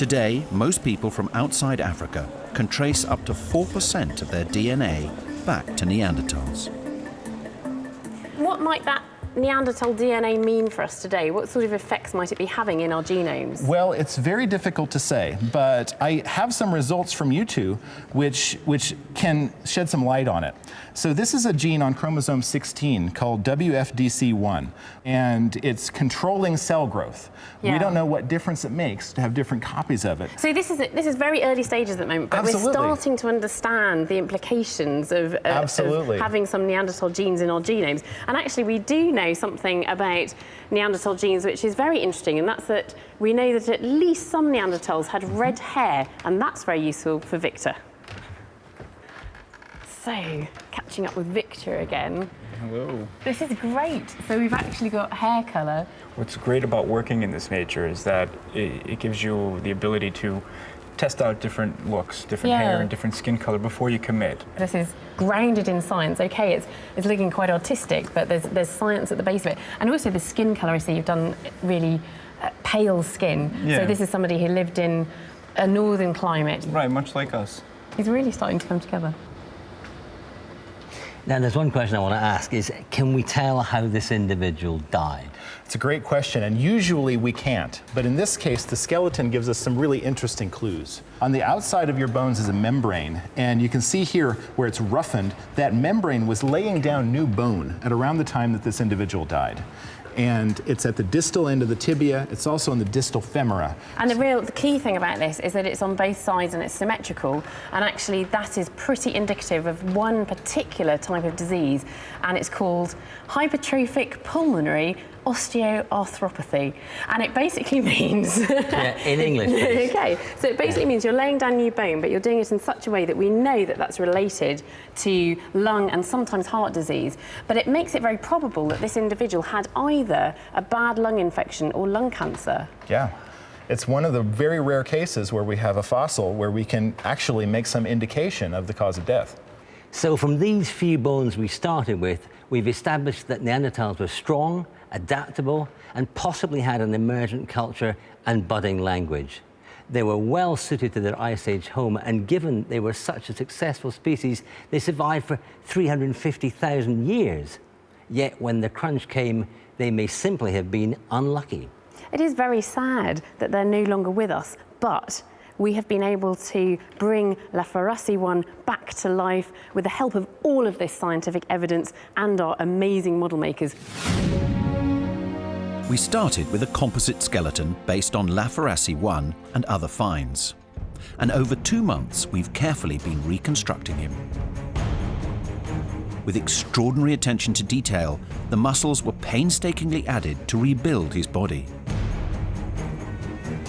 Today, most people from outside Africa can trace up to 4% of their DNA back to Neanderthals. What might that Neanderthal DNA mean for us today? What sort of effects might it be having in our genomes? Well, it's very difficult to say, but I have some results from you two which can shed some light on it. So this is a gene on chromosome 16 called WFDC1, and it's controlling cell growth. Yeah. We don't know what difference it makes to have different copies of it. So this is very early stages at the moment, but Absolutely. we're starting to understand the implications of having some Neanderthal genes in our genomes. And actually, we do know something about Neanderthal genes which is very interesting, and that's that we know that at least some Neanderthals had red hair, and that's very useful for Victor. So, catching up with Victor again. Hello. This is great. So we've actually got hair colour. What's great about working in this nature is that it gives you the ability to test out different looks, different hair and different skin color before you commit. This is grounded in science. Okay, it's looking quite artistic, but there's science at the base of it. And also the skin colour, I see you've done really pale skin. Yeah. So this is somebody who lived in a northern climate. Right, much like us. It's really starting to come together. Now, there's one question I want to ask is, can we tell how this individual died? It's a great question, and usually we can't. But in this case, the skeleton gives us some really interesting clues. On the outside of your bones is a membrane, and you can see here where it's roughened, that membrane was laying down new bone at around the time that this individual died. And it's at the distal end of the tibia. It's also in the distal femora. And the key thing about this is that it's on both sides and it's symmetrical. And actually, that is pretty indicative of one particular type of disease, and it's called hypertrophic pulmonary osteoarthropathy. And it basically means... Yeah, in English, please. Okay, so it basically means you're laying down new bone, but you're doing it in such a way that we know that that's related to lung and sometimes heart disease. But it makes it very probable that this individual had either a bad lung infection or lung cancer. Yeah. It's one of the very rare cases where we have a fossil where we can actually make some indication of the cause of death. So from these few bones we started with, we've established that Neanderthals were strong, adaptable, and possibly had an emergent culture and budding language. They were well suited to their Ice Age home, and given they were such a successful species, they survived for 350,000 years. Yet when the crunch came, they may simply have been unlucky. It is very sad that they're no longer with us, but we have been able to bring Lapharasie-1 back to life with the help of all of this scientific evidence and our amazing model makers. We started with a composite skeleton based on Lapharasie-1 and other finds. And over 2 months, we've carefully been reconstructing him. With extraordinary attention to detail, the muscles were painstakingly added to rebuild his body.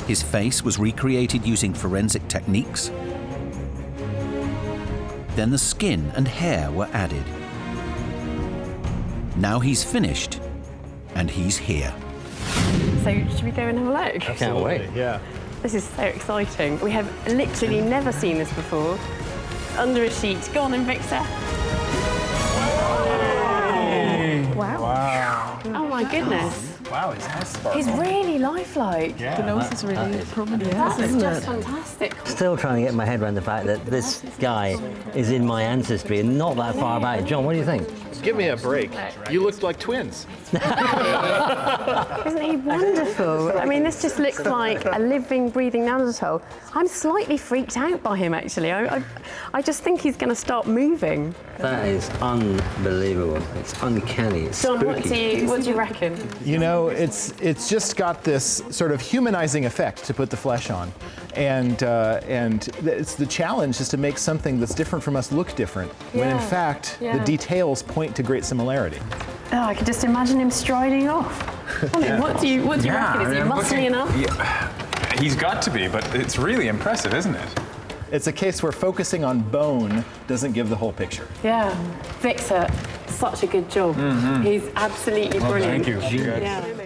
His face was recreated using forensic techniques. Then the skin and hair were added. Now he's finished, and he's here. So should we go and have a look? I can't wait. Yeah. This is so exciting. We have literally never seen this before. Under a sheet. Go on then, Victor. Wow. Wow. Oh my goodness. Wow, his eyes sparkle. He's really lifelike. Yeah. The nose is really prominent, That is isn't just it? fantastic. Still trying to get my head around the fact that this guy is in my ancestry and not that far back. John, what do you think? Give me a break. You looked like twins. Isn't he wonderful? I mean, this just looks like a living, breathing Neanderthal. I'm slightly freaked out by him, actually. I just think he's going to start moving. That is unbelievable. It's uncanny. It's John, spooky. what do you reckon? You know, it's just got this sort of humanizing effect to put the flesh on. And it's the challenge is to make something that's different from us look different, when in fact, the details point to great similarity. Oh, I could just imagine him striding off. What do you reckon? Is he muscly enough? Yeah, he's got to be, but it's really impressive, isn't it? It's a case where focusing on bone doesn't give the whole picture. Yeah. Victor, such a good job. He's absolutely brilliant. Thank you. Yeah.